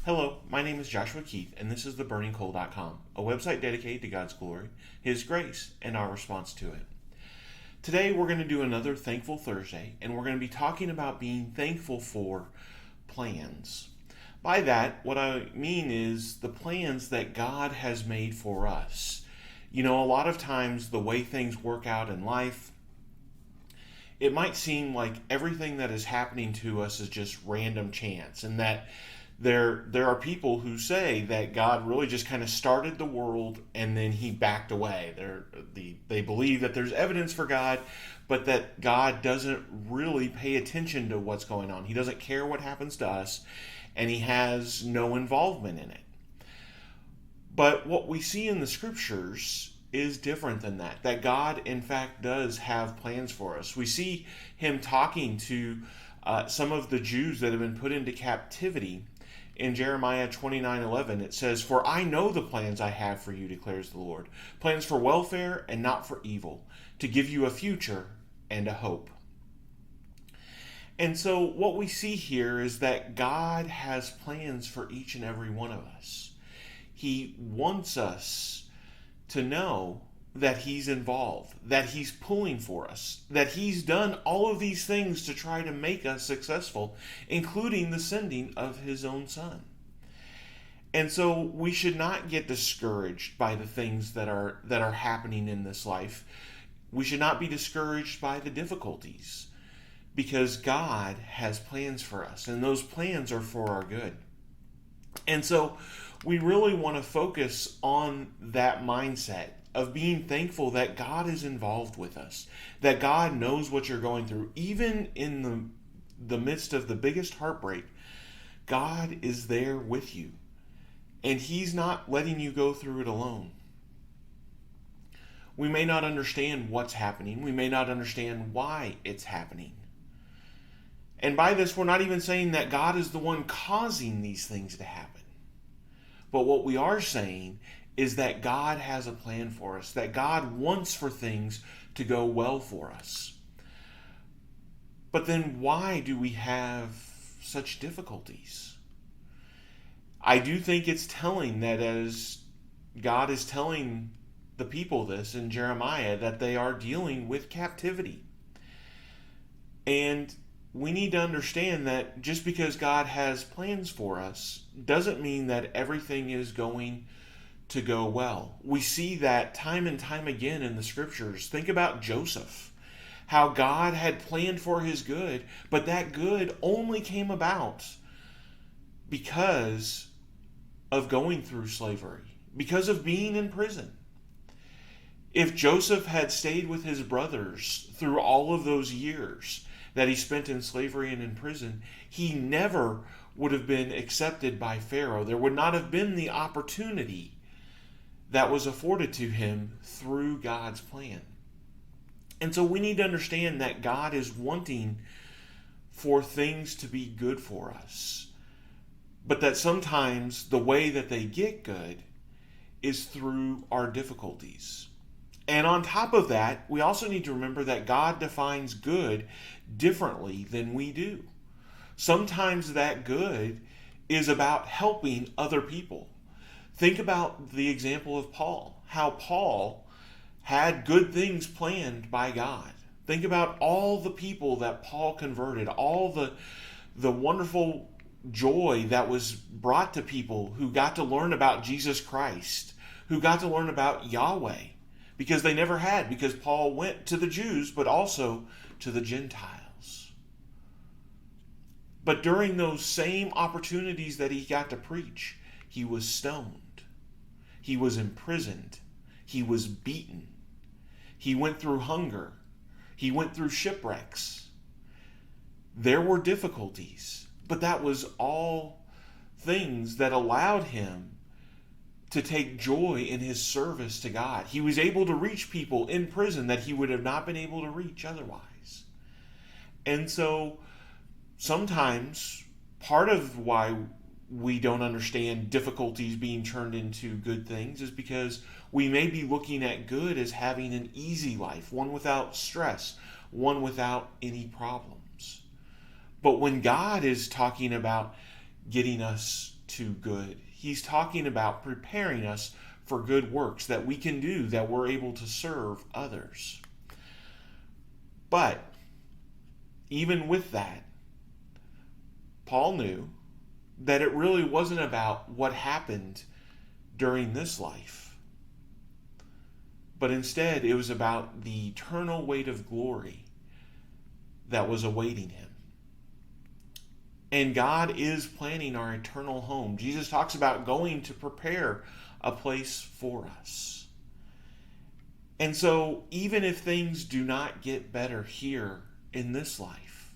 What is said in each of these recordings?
Hello, my name is Joshua Keith, and this is theburningcoal.com, a website dedicated to God's glory, His grace, and our response to it. Today, we're going to do another Thankful Thursday, and we're going to be talking about being thankful for plans. By that, what I mean is the plans that God has made for us. You know, a lot of times the way things work out in life, it might seem like everything that is happening to us is just random chance, and that there are people who say that God really just kind of started the world and then he backed away. They believe that there's evidence for God, but that God doesn't really pay attention to what's going on. He doesn't care what happens to us, and he has no involvement in it. But what we see in the scriptures is different than that. That God, in fact, does have plans for us. We see him talking to some of the Jews that have been put into captivity. In Jeremiah 29:11, it says, "For I know the plans I have for you, declares the Lord, plans for welfare and not for evil, to give you a future and a hope." And so what we see here is that God has plans for each and every one of us. He wants us to know that he's involved, that he's pulling for us, that he's done all of these things to try to make us successful, including the sending of his own son. And so we should not get discouraged by the things that are happening in this life. We should not be discouraged by the difficulties, because God has plans for us, and those plans are for our good. And so we really want to focus on that mindset of being thankful that God is involved with us, that God knows what you're going through. Even in the midst of the biggest heartbreak, God is there with you, and he's not letting you go through it alone. We may not understand what's happening. We may not understand why it's happening. And by this, we're not even saying that God is the one causing these things to happen. But what we are saying is that God has a plan for us, that God wants for things to go well for us. But then why do we have such difficulties? I do think it's telling that as God is telling the people this in Jeremiah, that they are dealing with captivity. And we need to understand that just because God has plans for us doesn't mean that everything is going to go well. We see that time and time again in the scriptures. Think about Joseph, how God had planned for his good, but that good only came about because of going through slavery, because of being in prison. If Joseph had stayed with his brothers through all of those years that he spent in slavery and in prison, he never would have been accepted by Pharaoh. There would not have been the opportunity that was afforded to him through God's plan. And so we need to understand that God is wanting for things to be good for us, but that sometimes the way that they get good is through our difficulties. And on top of that, we also need to remember that God defines good differently than we do. Sometimes that good is about helping other people. Think about the example of Paul, how Paul had good things planned by God. Think about all the people that Paul converted, all the wonderful joy that was brought to people who got to learn about Jesus Christ, who got to learn about Yahweh, because they never had, because Paul went to the Jews, but also to the Gentiles. But during those same opportunities that he got to preach, he was stoned. He was imprisoned. He was beaten. He went through hunger. He went through shipwrecks. There were difficulties, but that was all things that allowed him to take joy in his service to God. He was able to reach people in prison that he would have not been able to reach otherwise. And so sometimes part of why we don't understand difficulties being turned into good things is because we may be looking at good as having an easy life, one without stress, one without any problems. But when God is talking about getting us to good. He's talking about preparing us for good works that we can do, that we're able to serve others. But even with that, Paul knew that it really wasn't about what happened during this life, but instead it was about the eternal weight of glory that was awaiting him. And God is planning our eternal home. Jesus talks about going to prepare a place for us. And so even if things do not get better here in this life,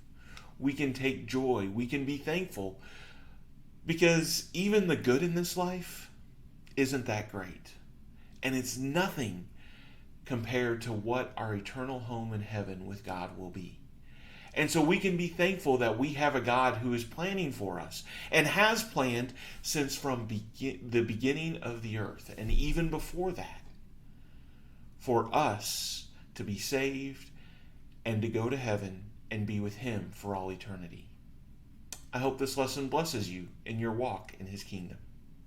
we can take joy, we can be thankful, because even the good in this life isn't that great. And it's nothing compared to what our eternal home in heaven with God will be. And so we can be thankful that we have a God who is planning for us and has planned since from the beginning of the earth and even before that, for us to be saved and to go to heaven and be with Him for all eternity. I hope this lesson blesses you in your walk in His kingdom.